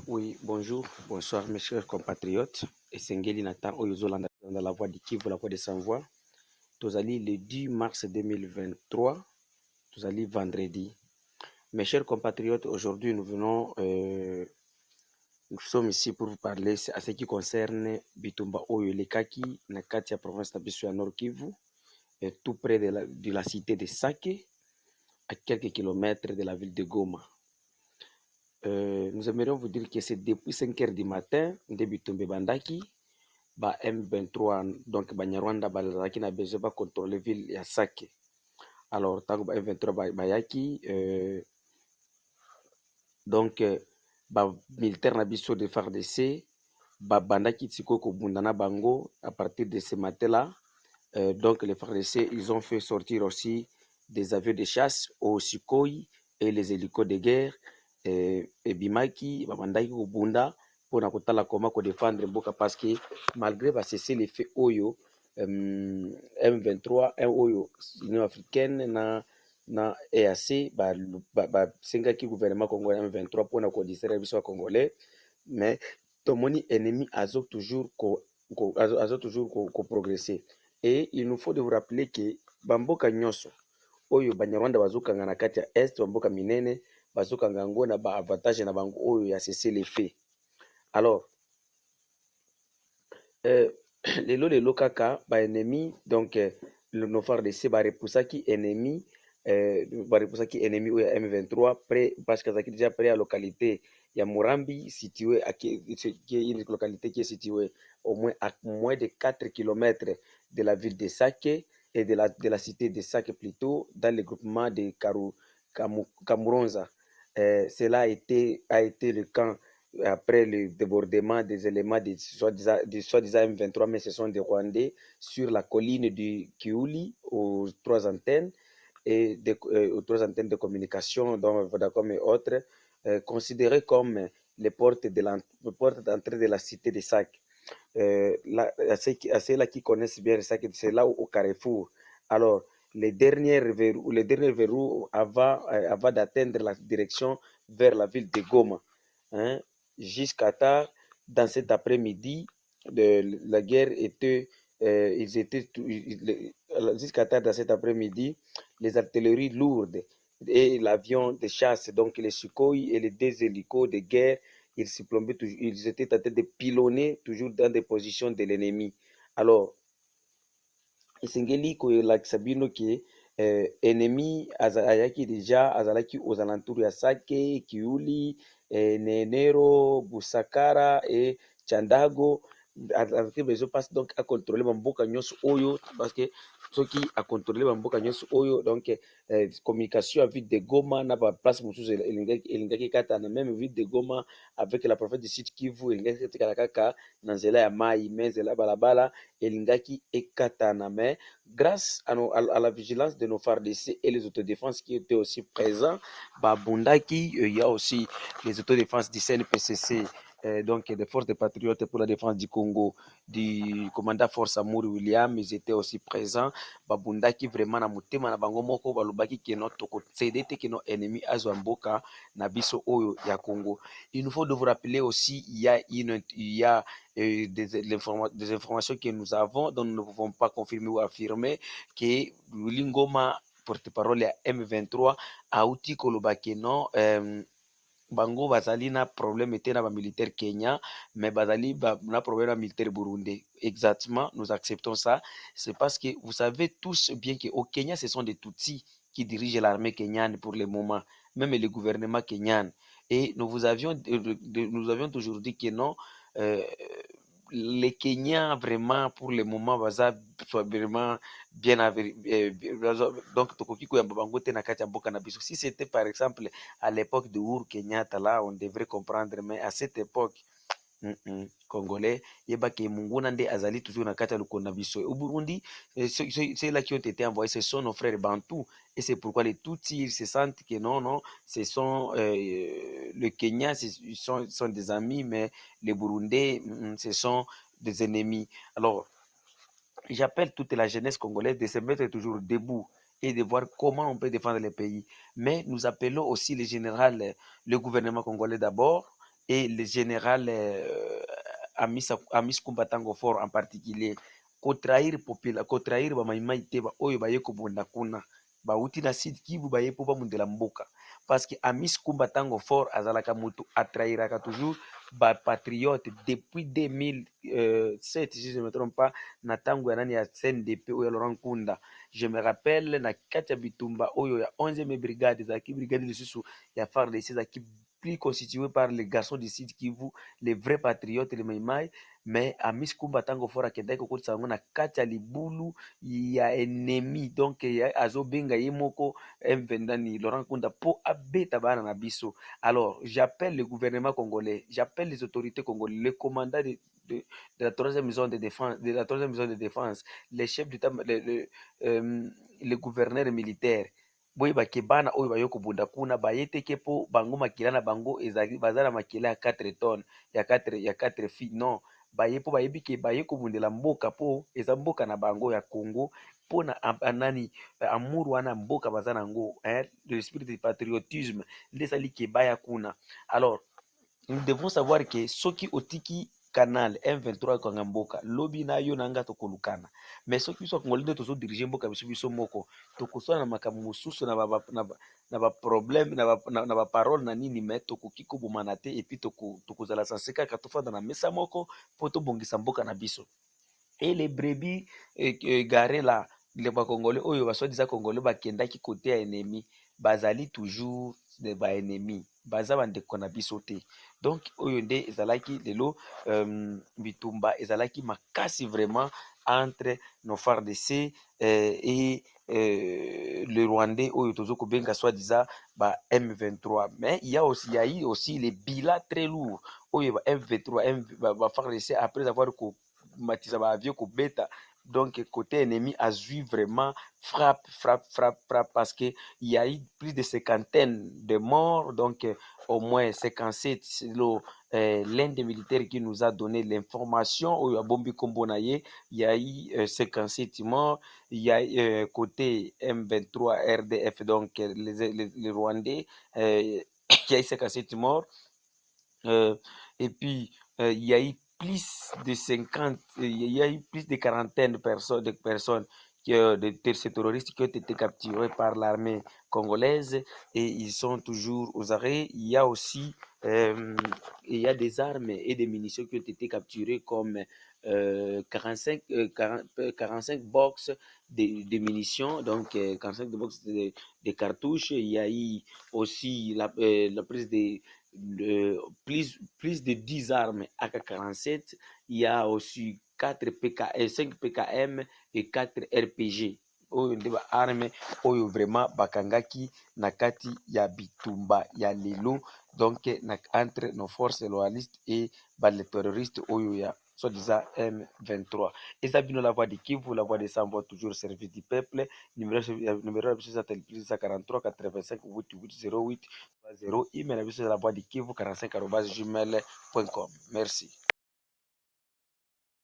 Oui, bonjour, bonsoir mes chers compatriotes. Et Sengeli Nathan Oyozolanda dans la voix du Kivu, la voix de sans-voix. Tozali le 10 mars 2023, Tozali vendredi. Mes chers compatriotes, aujourd'hui nous sommes ici pour vous parler à ce qui concerne Bitumba Oyo Lekaki, na kati ya province na biso ya Nord Kivu, tout près de la cité de Sake, à quelques kilomètres de la ville de Goma. Nous aimerions vous dire que c'est depuis 5 heures du matin, Bitumba Bandaki, ba M23 donc Banyarwanda bazalaki na besoin ba contrôler ville ya Sake. Alors tango ba M23 bayaki donc ba militaire na biso de FARDC bandaki tsiko ko bundana bango à partir de ce matin là. Donc les FARDC ils ont fait sortir aussi des avions de chasse au Sukhoi et les hélicos de guerre et bimaki bandaki ko bunda pour kotala comment ko défendre mboka parce que malgré ba cesser les faits oyo M23 oyo Union africaine na EAC sengaki gouvernement congolais M23 pour ko distraire biso congolais, mais tomoni ennemi azo toujours ko progresser. Et il nous faut de vous rappeler que bamboka nyonso oyo banyarwanda bazokanga na kati ya est bamboka minene bazokanga ngo na ba avantage na bango oyo ya cesser les faits. Alors lelo kaka ba ennemi donc nos FARDC barepusaki ennemi oyo ya M23 près parce que zaki déjà près à localité ya Murambi situé une localité qui est située au moins à moins de 4 kilomètres de la ville de Sake et de la cité de Sake plutôt dans le groupement de Kamuronza. Cela a été le camp après le débordement des éléments de soi-disant M23, mais ce sont des Rwandais sur la colline du Kiouli aux trois antennes aux trois antennes de communication, dont Vodacom et autres, considérées comme les portes d'entrée de la cité de Sake. À ceux-là qui connaissent bien Sake, c'est là au carrefour. Alors, les derniers verrous avant d'atteindre la direction vers la ville de Goma. Hein, jusqu'à tard, dans cet après-midi, la guerre était, jusqu'à tard dans cet après-midi, les artilleries lourdes et l'avion de chasse, donc les Sukhoi et les deux hélicos de guerre, ils étaient en train de pilonner toujours dans des positions de l'ennemi. Alors, Isengeli koyelakisa bino ke ennemi ayaki déjà azalaki aux alentours ya Sake, Kiuli, Nenero, Busakara et Chandago. Azalaki besoin passe donc à contrôler bamboka nyonso oyo parce que soki a contrôler bamboka nyonso oyo donc communication à ville de Goma na ba place mosusu elingaki katana même ville de Goma avec la province du Sud Kivu elingaki tekala kaka na nzela ya mai mais nzela balabala elingaki ekatana. Mais grâce à la vigilance de nos FARDC et les autodéfenses qui étaient aussi présents, Babundaki, il y a aussi les autodéfenses du CNPCC, donc des forces de patriotes pour la défense du Congo, du commandant Force Amour William, ils étaient aussi présents. Babundaki vraiment na mutema na bango moko balobaki que notre côté que nos ennemis azwamboka na biso oyo ya Congo. Il nous faut de vous rappeler aussi il y a des informations que nous avons dont nous ne pouvons pas confirmer ou affirmer que Lingoma, porte-parole à M23, a outil kolobake non bango bazali na problème était na ba militaire Kenya mais bazali na problème na militaire burundais. Exactement, nous acceptons ça. C'est parce que vous savez tous bien que au Kenya ce sont des Tutsis qui dirigent l'armée kenyane pour le moment, même le gouvernement kenyan. Et nous avions toujours dit que non, les Kenyans vraiment pour le moment baza vraiment bien donc tokoki koyamba bango te na kati ya mboka na biso. Si c'était par exemple à l'époque de Uhuru Kenyatta là on devrait comprendre, mais à cette époque Congolais yebake munguna nde azali toujours na kati ya lokona biso au Burundi. Ceux là qui ont été envoyés ce sont nos frères bantous et c'est pourquoi les Tutsis ils se sentent que non ce sont le Kenya sont des amis mais les Burundais ce sont des ennemis. Alors j'appelle toute la jeunesse congolaise de se mettre toujours debout et de voir comment on peut défendre le pays. Mais nous appelons aussi le général, le gouvernement congolais d'abord, et le général Amis Kumbatango Fort en particulier kotrahir bamaimai te oyo baye kobunda kuna bauti na Sud Kivu baye po bamundela mboka parce que Amis Kumbatango Fort azalaka mutu atrahiraka toujours bapatriote depuis 2007 si je ne me trompe pas na tango ya nani ya CNDP oyo ya Laurent Nkunda. Je me rappelle na kati ya bitumba oyo ya 11e brigade ezalaki brigade lisusu ya FARDC ezalaki plus constitué par les garçons du Sud Kivu, les vrais patriotes, les Maïmaï, mais Amis Kumba Tango Fora Kendai Kokoti Sango na kati ya libulu ya ennemi, donc ya azobenga yemoko M23 Laurent Kunda po abeta bana na biso. Alors, j'appelle le gouvernement congolais, j'appelle les autorités congolaises, le commandant de la troisième zone de défense, les chefs d'État, le gouverneur militaire, boyeba ke bana oyo bayo kobunda kuna bayete ke po bango makila na bango ezali bazala makila ya 4 tonnes ya 4 filles non baye po bayebi ke baye kobundela mboka po eza mboka na bango ya Congo pona nani amour wana mboka baza nango l'esprit de patriotisme nde ezali ke baya kuna. Alors nous devons savoir que soki otiki canal M23 ekanga mboka lobi na yo na nga tokolukana mais soki biso akongoli nde tozodirige mboka biso moko tokosala na makambo mosusu na baproblème na baparole na nini mais tokoki kobomana te epuis tokozala sanse kaka tofanda na mesa moko mpo tobongisa mboka na biso. Et les brebis garés là le bakongolais oyo baswadiza congolais bakendaki kote ya ennemi bazali toujours de baennemi baza bandeko na biso te. Donc oyo nde ezalaki lelo bitumba ezalaki makasi vraiment entre nos FARDC et le Rwandais oyo tozo kobenga soi-disant ba M23, mais il y a eu aussi les bilans très lourds oyo ba M23 ba FARDC après avoir matisa ba avion kobeta. Donc côté ennemi a vu vraiment frappe parce que il y a eu plus de cinquantaine de morts, donc au moins 57 c'est l'un des militaires qui nous a donné l'information au Bombi Kombonaye. Il y a eu 57 morts. Il y a côté M23 RDF, donc les Rwandais, il y a eu 57 morts. Et puis, il y a eu plus de 50, il y a eu plus de quarantaine de personnes de ces terroristes qui ont été capturés par l'armée congolaise et ils sont toujours aux arrêts. Il y a aussi il y a des armes et des munitions qui ont été capturées comme 45 box de munitions, donc 45 de box de cartouches. Il y a eu aussi la prise plus de 10 armes AK-47. Il y a aussi 4 5 PKM et 4 RPG. Oyo nde baarme oyo vraiment bakangaki na kati ya bitumba ya lelo, donc entre nos forces loyalistes et les terroristes oyo ya soi-disant M23. Eza bino la voix de Kivu, la voix de sans voix, toujours service du peuple. Numéro ya biso eza plus 43 85 88 08 0. Email à la voix de Kivu 45@gmail.com. Merci.